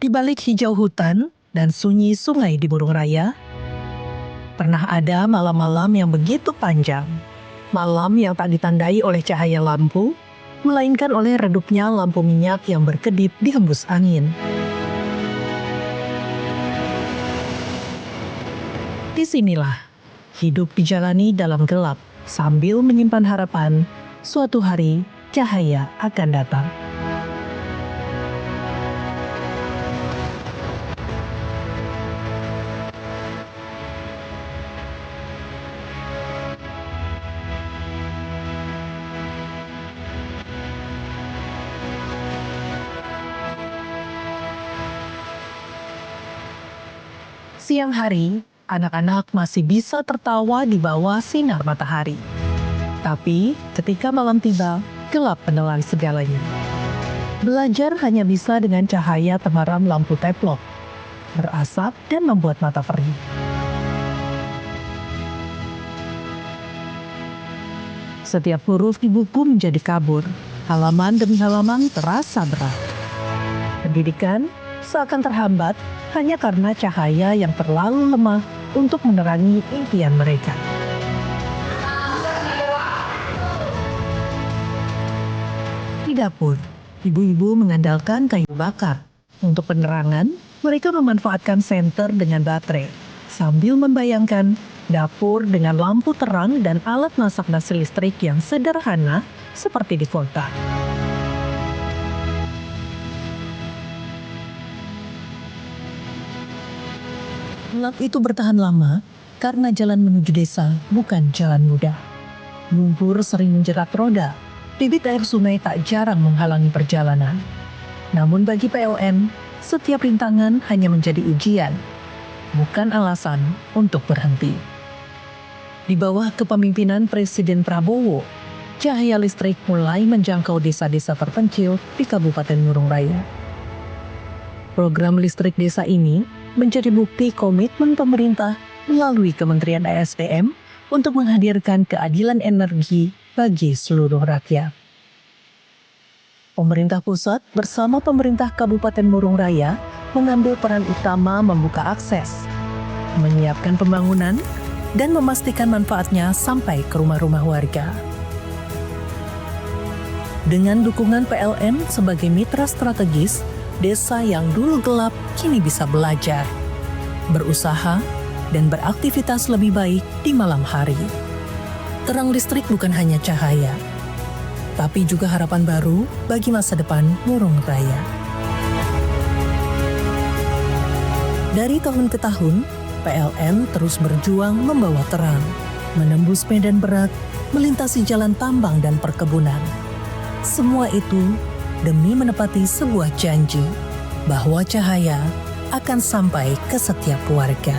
Di balik hijau hutan dan sunyi sungai di Burung Raya, pernah ada malam-malam yang begitu panjang. Malam yang tak ditandai oleh cahaya lampu, melainkan oleh redupnya lampu minyak yang berkedip dihembus angin. Disinilah hidup dijalani dalam gelap, sambil menyimpan harapan suatu hari cahaya akan datang. Siang hari, anak-anak masih bisa tertawa di bawah sinar matahari. Tapi ketika malam tiba, gelap menelan segalanya. Belajar hanya bisa dengan cahaya temaram lampu teplok, berasap dan membuat mata perih. Setiap huruf di buku menjadi kabur, halaman demi halaman terasa berat. Pendidikan seakan terhambat hanya karena cahaya yang terlalu lemah untuk menerangi impian mereka. Di dapur, ibu-ibu mengandalkan kayu bakar. Untuk penerangan, mereka memanfaatkan senter dengan baterai, sambil membayangkan dapur dengan lampu terang dan alat masak nasi listrik yang sederhana seperti di kota. Gelap itu bertahan lama karena jalan menuju desa bukan jalan mudah. Lumpur sering menjerat roda, debit air sungai tak jarang menghalangi perjalanan. Namun bagi PLN, setiap rintangan hanya menjadi ujian, bukan alasan untuk berhenti. Di bawah kepemimpinan Presiden Prabowo, cahaya listrik mulai menjangkau desa-desa terpencil di Kabupaten Burung Raya. Program listrik desa ini menjadi bukti komitmen pemerintah melalui Kementerian ESDM untuk menghadirkan keadilan energi bagi seluruh rakyat. Pemerintah pusat bersama pemerintah Kabupaten Burung Raya mengambil peran utama membuka akses, menyiapkan pembangunan, dan memastikan manfaatnya sampai ke rumah-rumah warga. Dengan dukungan PLN sebagai mitra strategis, desa yang dulu gelap kini bisa belajar, berusaha, dan beraktivitas lebih baik di malam hari. Terang listrik bukan hanya cahaya, tapi juga harapan baru bagi masa depan Burung Raya. Dari tahun ke tahun, PLN terus berjuang membawa terang, menembus medan berat, melintasi jalan tambang dan perkebunan. Semua itu demi menepati sebuah janji bahwa cahaya akan sampai ke setiap warga.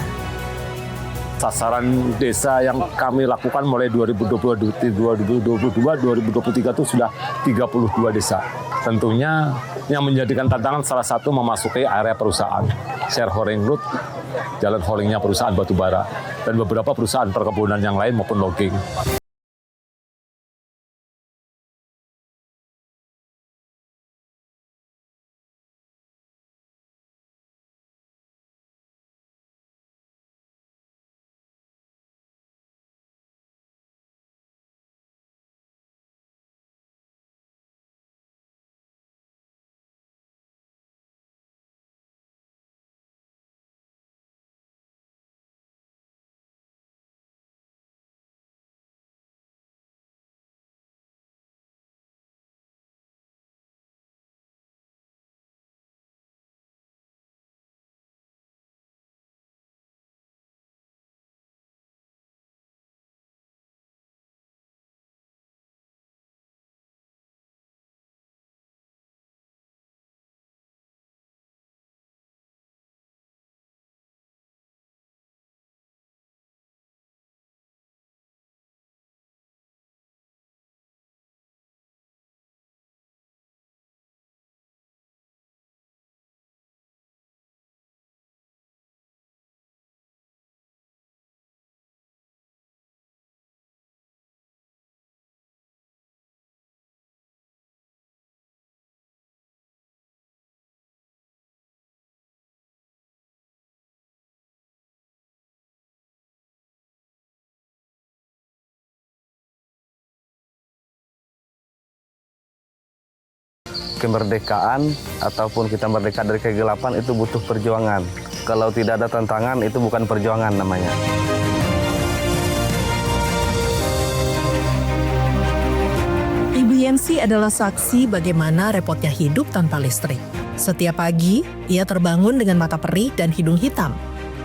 Sasaran desa yang kami lakukan mulai 2022, 2023 itu sudah 32 desa. Tentunya yang menjadikan tantangan salah satu memasuki area perusahaan. Shareholding road, jalan holdingnya perusahaan batubara, dan beberapa perusahaan perkebunan yang lain maupun logging. kemerdekaan ataupun kita merdeka dari kegelapan itu butuh perjuangan. Kalau tidak ada tantangan itu bukan perjuangan namanya. Ibu Yensi adalah saksi bagaimana repotnya hidup tanpa listrik. Setiap pagi, ia terbangun dengan mata perih dan hidung hitam.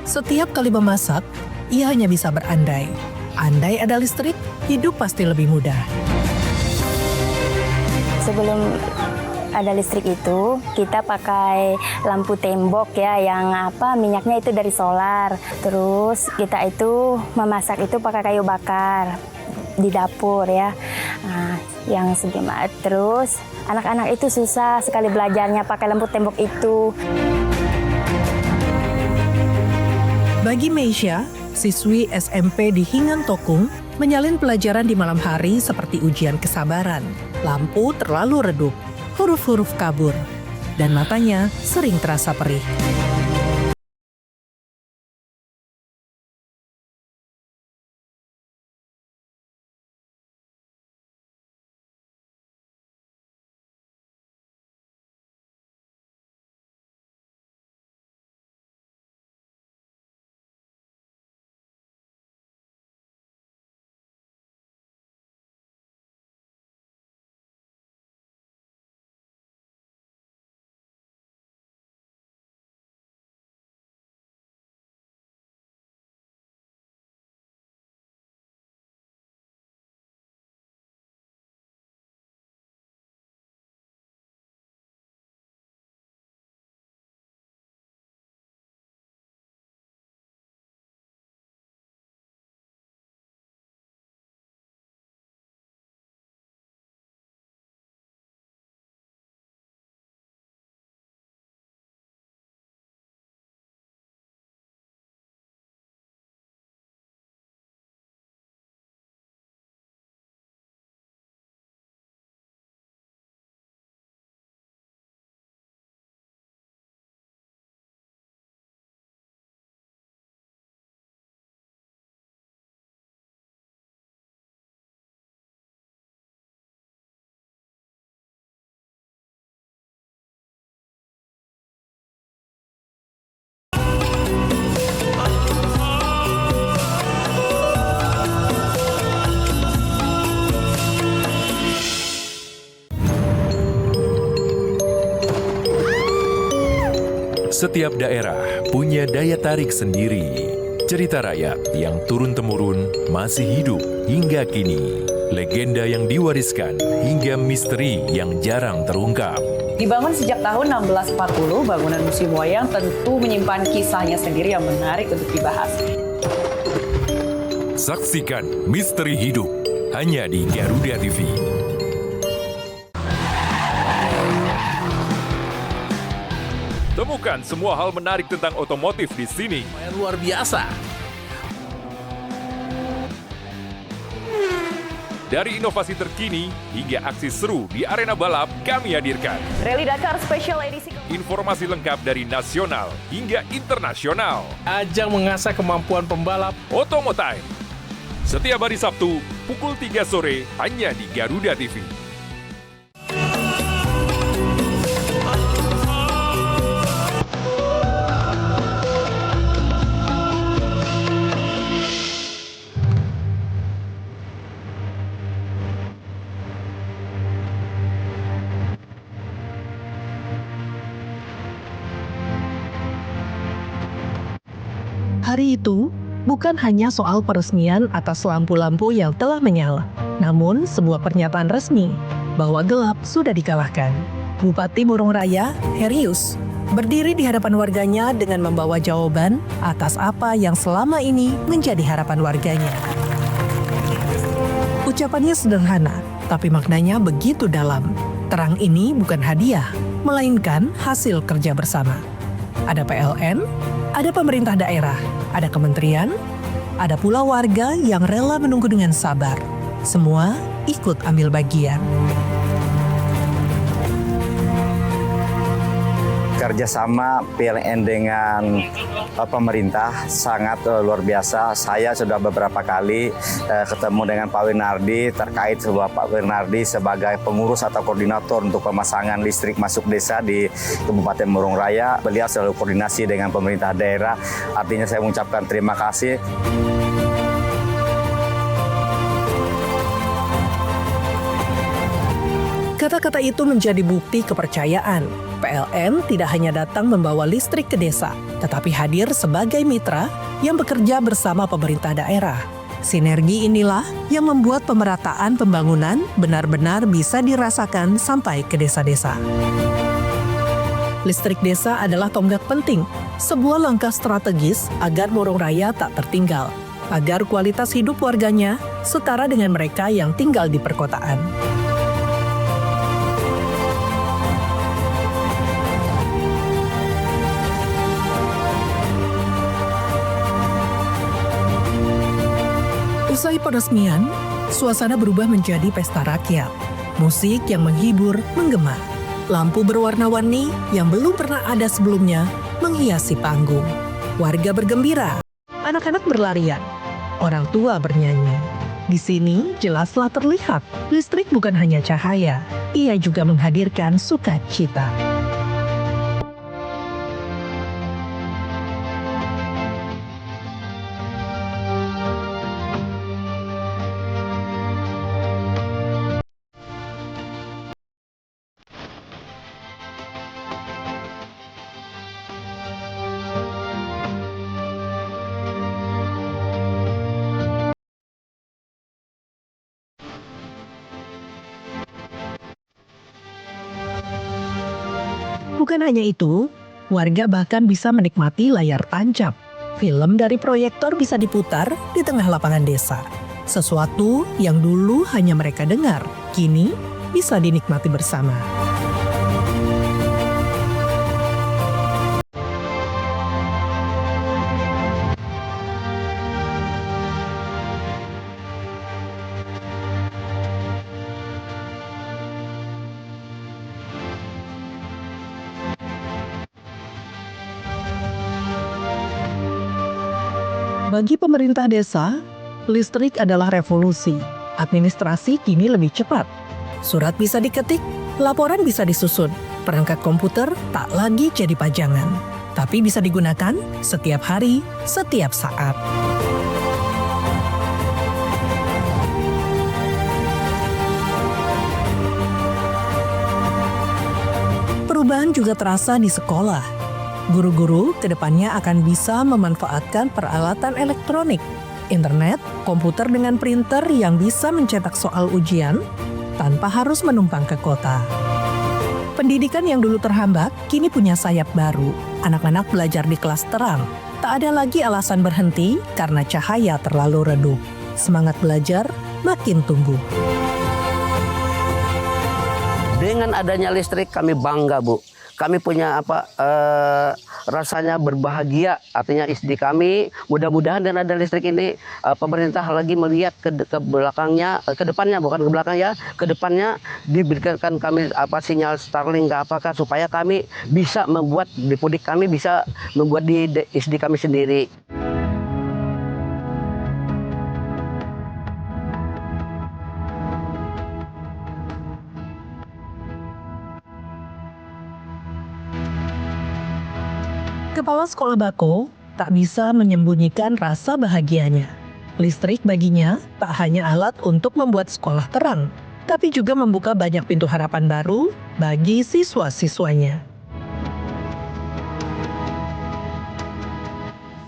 Setiap kali memasak, ia hanya bisa berandai. Andai ada listrik, hidup pasti lebih mudah. Sebelum ada listrik itu, kita pakai lampu tembok ya, yang minyaknya itu dari solar. Terus kita itu memasak itu pakai kayu bakar di dapur ya. Nah, yang segimana. Terus anak-anak itu susah sekali belajarnya pakai lampu tembok itu. Bagi Meisha, siswi SMP di Hingan Tokung, menyalin pelajaran di malam hari seperti ujian kesabaran. Lampu terlalu redup, huruf-huruf kabur, dan matanya sering terasa perih. Setiap daerah punya daya tarik sendiri. Cerita rakyat yang turun-temurun masih hidup hingga kini. Legenda yang diwariskan hingga misteri yang jarang terungkap. Dibangun sejak tahun 1640, bangunan Museum Wayang tentu menyimpan kisahnya sendiri yang menarik untuk dibahas. Saksikan misteri hidup hanya di Garuda TV. Temukan semua hal menarik tentang otomotif di sini. Luar biasa. Dari inovasi terkini hingga aksi seru di arena balap, kami hadirkan Rally Dakar Special Edisi. informasi lengkap dari nasional hingga internasional. Ajang mengasah kemampuan pembalap. Otomotime. Setiap hari Sabtu, pukul 3 sore, hanya di Garuda TV. Hari itu bukan hanya soal peresmian atas lampu-lampu yang telah menyala, namun sebuah pernyataan resmi bahwa gelap sudah dikalahkan. Bupati Murung Raya, Herius, berdiri di hadapan warganya dengan membawa jawaban atas apa yang selama ini menjadi harapan warganya. Ucapannya sederhana, tapi maknanya begitu dalam. Terang ini bukan hadiah, melainkan hasil kerja bersama. Ada PLN, ada pemerintah daerah, ada kementerian, ada pula warga yang rela menunggu dengan sabar. Semua ikut ambil bagian. kerjasama PLN dengan pemerintah sangat luar biasa. Saya sudah beberapa kali ketemu dengan Pak Winardi terkait Pak Winardi sebagai pengurus atau koordinator untuk pemasangan listrik masuk desa di Kabupaten Murung Raya. Beliau selalu koordinasi dengan pemerintah daerah. Artinya saya mengucapkan terima kasih. Kata-kata itu menjadi bukti kepercayaan. PLN tidak hanya datang membawa listrik ke desa, tetapi hadir sebagai mitra yang bekerja bersama pemerintah daerah. Sinergi inilah yang membuat pemerataan pembangunan benar-benar bisa dirasakan sampai ke desa-desa. Listrik desa adalah tonggak penting, sebuah langkah strategis agar Murung Raya tak tertinggal, agar kualitas hidup warganya setara dengan mereka yang tinggal di perkotaan. Usai peresmian, suasana berubah menjadi pesta rakyat. Musik yang menghibur menggema. Lampu berwarna-warni yang belum pernah ada sebelumnya menghiasi panggung. Warga bergembira, anak-anak berlarian, orang tua bernyanyi. Di sini jelaslah terlihat, listrik bukan hanya cahaya, ia juga menghadirkan sukacita. Bukan hanya itu, warga bahkan bisa menikmati layar tancap. Film dari proyektor bisa diputar di tengah lapangan desa. Sesuatu yang dulu hanya mereka dengar, kini bisa dinikmati bersama. Bagi pemerintah desa, listrik adalah revolusi. Administrasi kini lebih cepat. Surat bisa diketik, laporan bisa disusun, perangkat komputer tak lagi jadi pajangan, tapi bisa digunakan setiap hari, setiap saat. Perubahan juga terasa di sekolah. Guru-guru kedepannya akan bisa memanfaatkan peralatan elektronik, internet, komputer dengan printer yang bisa mencetak soal ujian tanpa harus menumpang ke kota. Pendidikan yang dulu terhambat kini punya sayap baru. Anak-anak belajar di kelas terang. Tak ada lagi alasan berhenti karena cahaya terlalu redup. Semangat belajar makin tumbuh. Dengan adanya listrik kami bangga, Bu. Kami punya rasanya berbahagia, artinya SD kami mudah-mudahan dengan ada listrik ini pemerintah lagi melihat ke belakangnya, ke depannya bukan ke belakang ya, ke depannya diberikan kami sinyal Starlink apakah supaya kami bisa membuat di Pudik kami bisa membuat di SD kami sendiri. Kepala Sekolah Bako tak bisa menyembunyikan rasa bahagianya. Listrik baginya tak hanya alat untuk membuat sekolah terang, tapi juga membuka banyak pintu harapan baru bagi siswa-siswanya.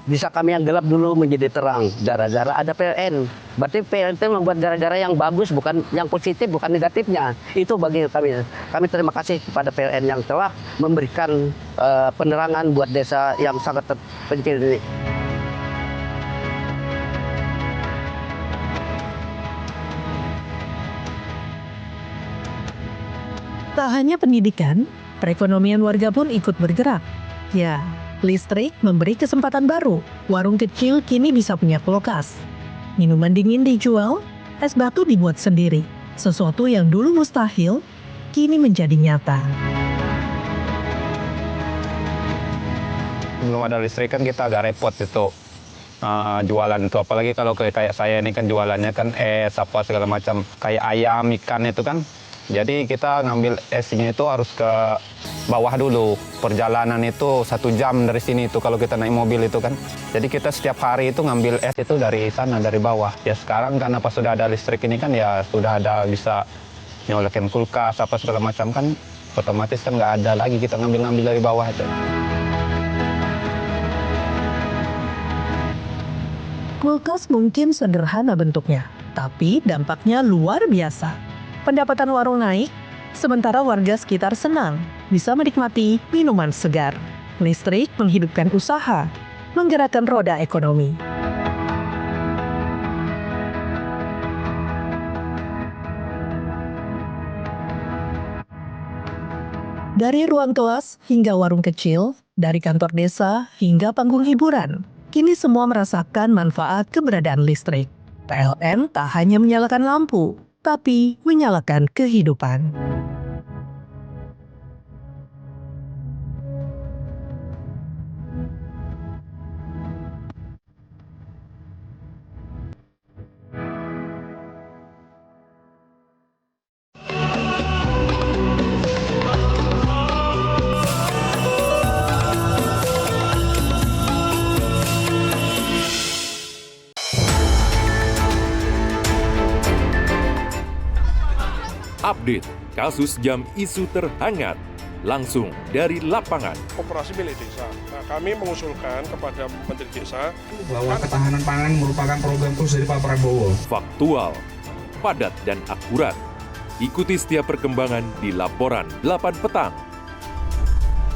Bisa kami yang gelap dulu menjadi terang, gara-gara ada PLN. Berarti PLN itu membuat gara-gara yang bagus, bukan yang positif, bukan negatifnya. Itu bagi kami. Kami terima kasih kepada PLN yang telah memberikan penerangan buat desa yang sangat terpencil ini. Tak hanya pendidikan, perekonomian warga pun ikut bergerak. Ya, listrik memberi kesempatan baru. Warung kecil kini bisa punya kulkas. Minuman dingin dijual, es batu dibuat sendiri. Sesuatu yang dulu mustahil, kini menjadi nyata. belum ada listrik kan kita agak repot itu jualan itu. Apalagi kalau kayak saya ini kan jualannya kan es apa segala macam kayak ayam, ikan itu kan. Jadi kita ngambil esnya itu harus ke bawah dulu. Perjalanan itu 1 jam dari sini itu kalau kita naik mobil itu kan. Jadi kita setiap hari itu ngambil es itu dari sana, dari bawah. Ya sekarang karena pas sudah ada listrik ini kan ya sudah ada bisa nyolokin kulkas apa segala macam kan. Otomatis kan nggak ada lagi kita ngambil dari bawah itu. Kulkas mungkin sederhana bentuknya, tapi dampaknya luar biasa. Pendapatan warung naik, sementara warga sekitar senang bisa menikmati minuman segar. Listrik menghidupkan usaha, menggerakkan roda ekonomi. Dari ruang kelas hingga warung kecil, dari kantor desa hingga panggung hiburan, kini semua merasakan manfaat keberadaan listrik. PLN tak hanya menyalakan lampu, tapi menyalakan kehidupan. Update kasus jam isu terhangat langsung dari lapangan. Koperasi milik desa. Nah, kami mengusulkan kepada Menteri Desa bahwa ketahanan pangan merupakan program khusus dari Pak Prabowo. Faktual, padat dan akurat. Ikuti setiap perkembangan di laporan 8 petang.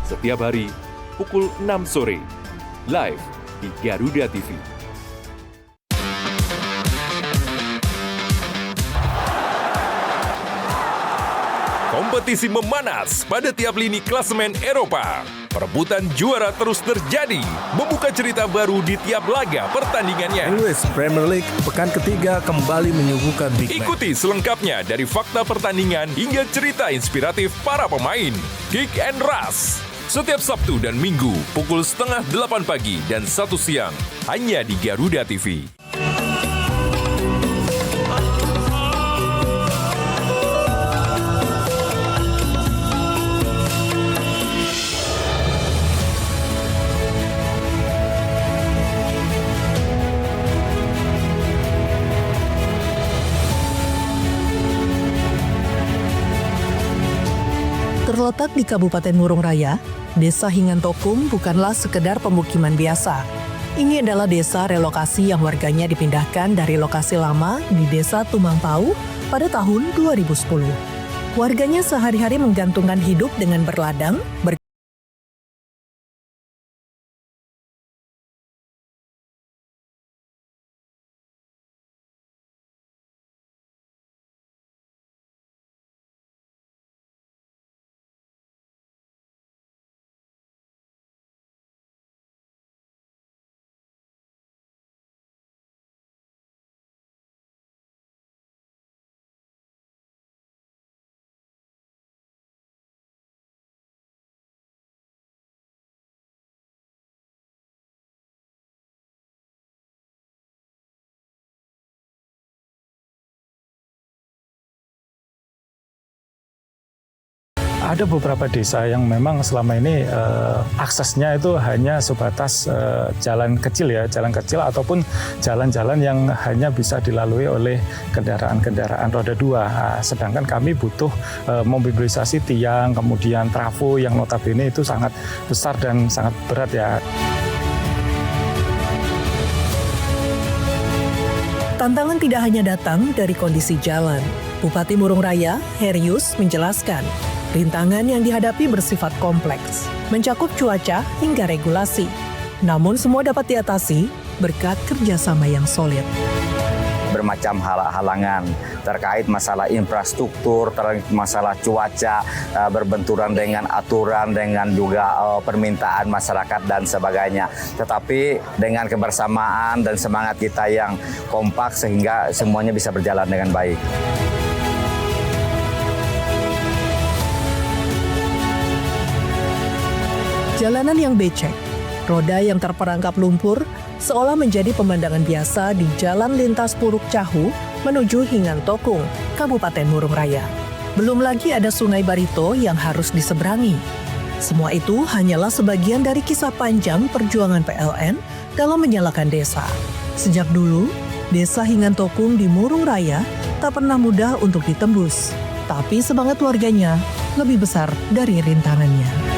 Setiap hari pukul 6 sore. Live di Garuda TV. Kompetisi memanas pada tiap lini klasemen Eropa. Perebutan juara terus terjadi, membuka cerita baru di tiap laga pertandingannya. English Premier League pekan ketiga kembali menyuguhkan big match. Ikuti selengkapnya dari fakta pertandingan hingga cerita inspiratif para pemain. Kick and Rush. Setiap Sabtu dan Minggu pukul 7:30 pagi dan 1 siang hanya di Garuda TV. Terletak di Kabupaten Murung Raya, Desa Hingantokum bukanlah sekedar pemukiman biasa. Ini adalah desa relokasi yang warganya dipindahkan dari lokasi lama di Desa Tumangpau pada tahun 2010. Warganya sehari-hari menggantungkan hidup dengan berladang, Ada beberapa desa yang memang selama ini aksesnya itu hanya sebatas jalan kecil ataupun jalan-jalan yang hanya bisa dilalui oleh kendaraan-kendaraan roda 2. Sedangkan kami butuh mobilisasi tiang, kemudian trafo yang notabene itu sangat besar dan sangat berat ya. Tantangan tidak hanya datang dari kondisi jalan. Bupati Murung Raya, Herius, menjelaskan, rintangan yang dihadapi bersifat kompleks, mencakup cuaca hingga regulasi. Namun semua dapat diatasi berkat kerjasama yang solid. Bermacam halangan terkait masalah infrastruktur, terkait masalah cuaca, berbenturan dengan aturan, dengan juga permintaan masyarakat dan sebagainya. Tetapi dengan kebersamaan dan semangat kita yang kompak sehingga semuanya bisa berjalan dengan baik. Jalanan yang becek, Roda yang terperangkap lumpur seolah menjadi pemandangan biasa di jalan lintas Puruk Cahu menuju Hingan Tokung, Kabupaten Murung Raya. Belum lagi ada Sungai Barito yang harus diseberangi. Semua itu hanyalah sebagian dari kisah panjang perjuangan PLN dalam menyalakan desa. Sejak dulu, desa Hingan Tokung di Murung Raya tak pernah mudah untuk ditembus. Tapi semangat warganya lebih besar dari rintangannya.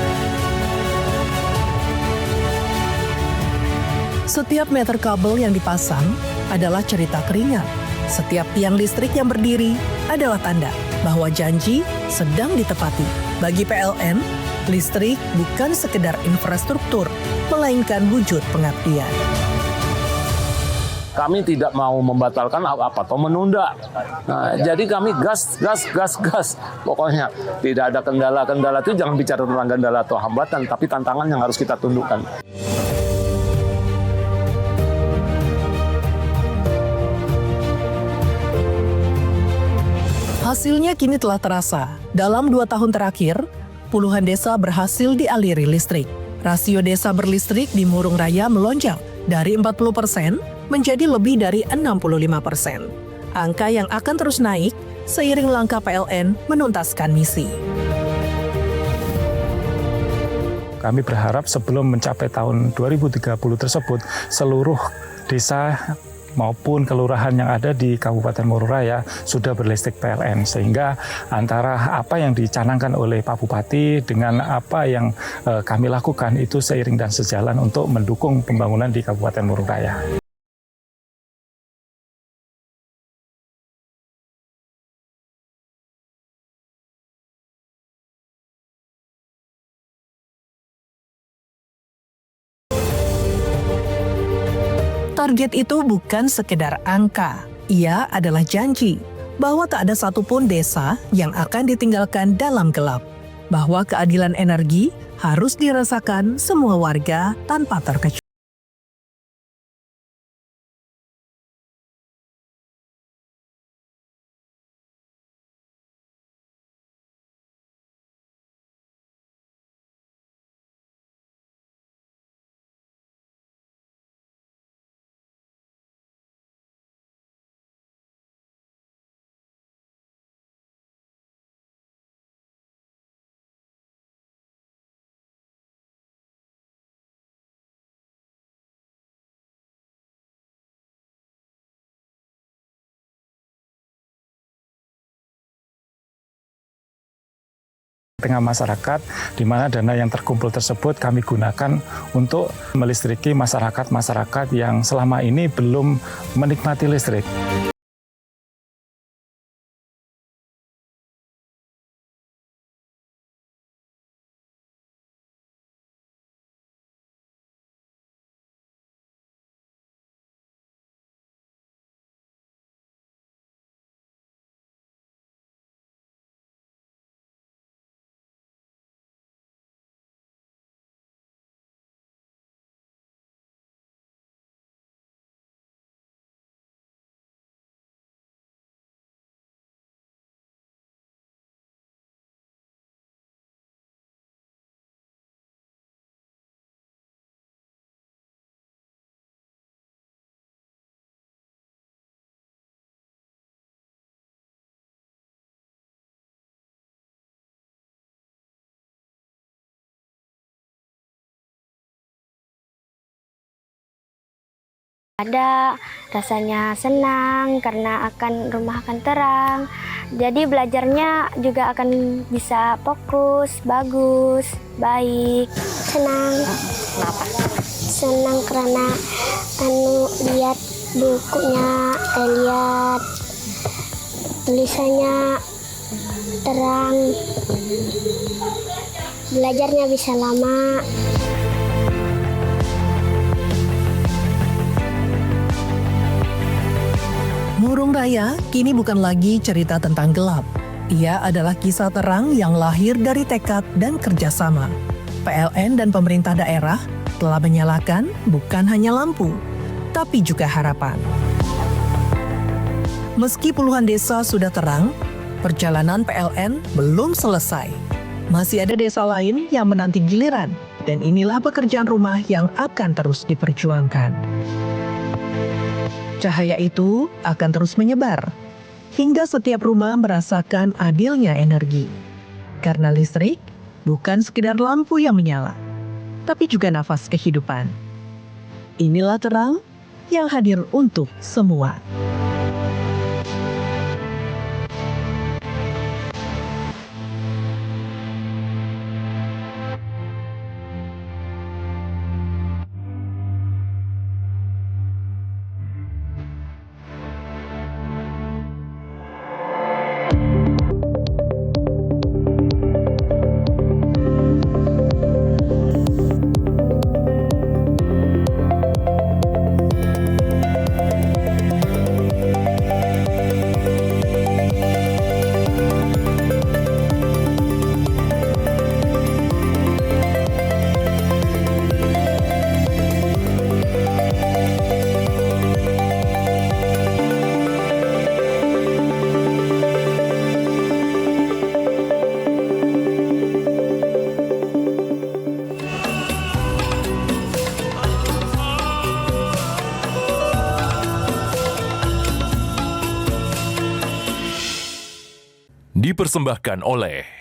Setiap meter kabel yang dipasang adalah cerita keringat. Setiap tiang listrik yang berdiri adalah tanda bahwa janji sedang ditepati. Bagi PLN, listrik bukan sekedar infrastruktur, melainkan wujud pengabdian. Kami tidak mau membatalkan apa atau menunda. Nah, jadi kami gas. Pokoknya tidak ada kendala-kendala itu, jangan bicara tentang kendala atau hambatan, tapi tantangan yang harus kita tundukkan. Hasilnya kini telah terasa. Dalam 2 tahun terakhir, puluhan desa berhasil dialiri listrik. Rasio desa berlistrik di Murung Raya melonjak dari 40% menjadi lebih dari 65%. Angka yang akan terus naik seiring langkah PLN menuntaskan misi. Kami berharap sebelum mencapai tahun 2030 tersebut, seluruh desa maupun kelurahan yang ada di Kabupaten Murung Raya sudah berlistrik PLN, sehingga antara apa yang dicanangkan oleh Pak Bupati dengan apa yang kami lakukan itu seiring dan sejalan untuk mendukung pembangunan di Kabupaten Murung Raya. Target itu bukan sekedar angka, ia adalah janji bahwa tak ada satupun desa yang akan ditinggalkan dalam gelap, bahwa keadilan energi harus dirasakan semua warga tanpa terkecuali. Tengah masyarakat, di mana dana yang terkumpul tersebut kami gunakan untuk melistriki masyarakat-masyarakat yang selama ini belum menikmati listrik. Ada rasanya senang karena rumah akan terang. Jadi belajarnya juga akan bisa fokus, bagus, baik. Senang. Kenapa? Senang karena lihat bukunya, lihat tulisannya terang. Belajarnya bisa lama. Murung Raya kini bukan lagi cerita tentang gelap. Ia adalah kisah terang yang lahir dari tekad dan kerjasama. PLN dan pemerintah daerah telah menyalakan bukan hanya lampu, tapi juga harapan. Meski puluhan desa sudah terang, perjalanan PLN belum selesai. Masih ada desa lain yang menanti giliran. Dan inilah pekerjaan rumah yang akan terus diperjuangkan. Cahaya itu akan terus menyebar, hingga setiap rumah merasakan adilnya energi. Karena listrik bukan sekedar lampu yang menyala, tapi juga nafas kehidupan. Inilah terang yang hadir untuk semua. Dipersembahkan oleh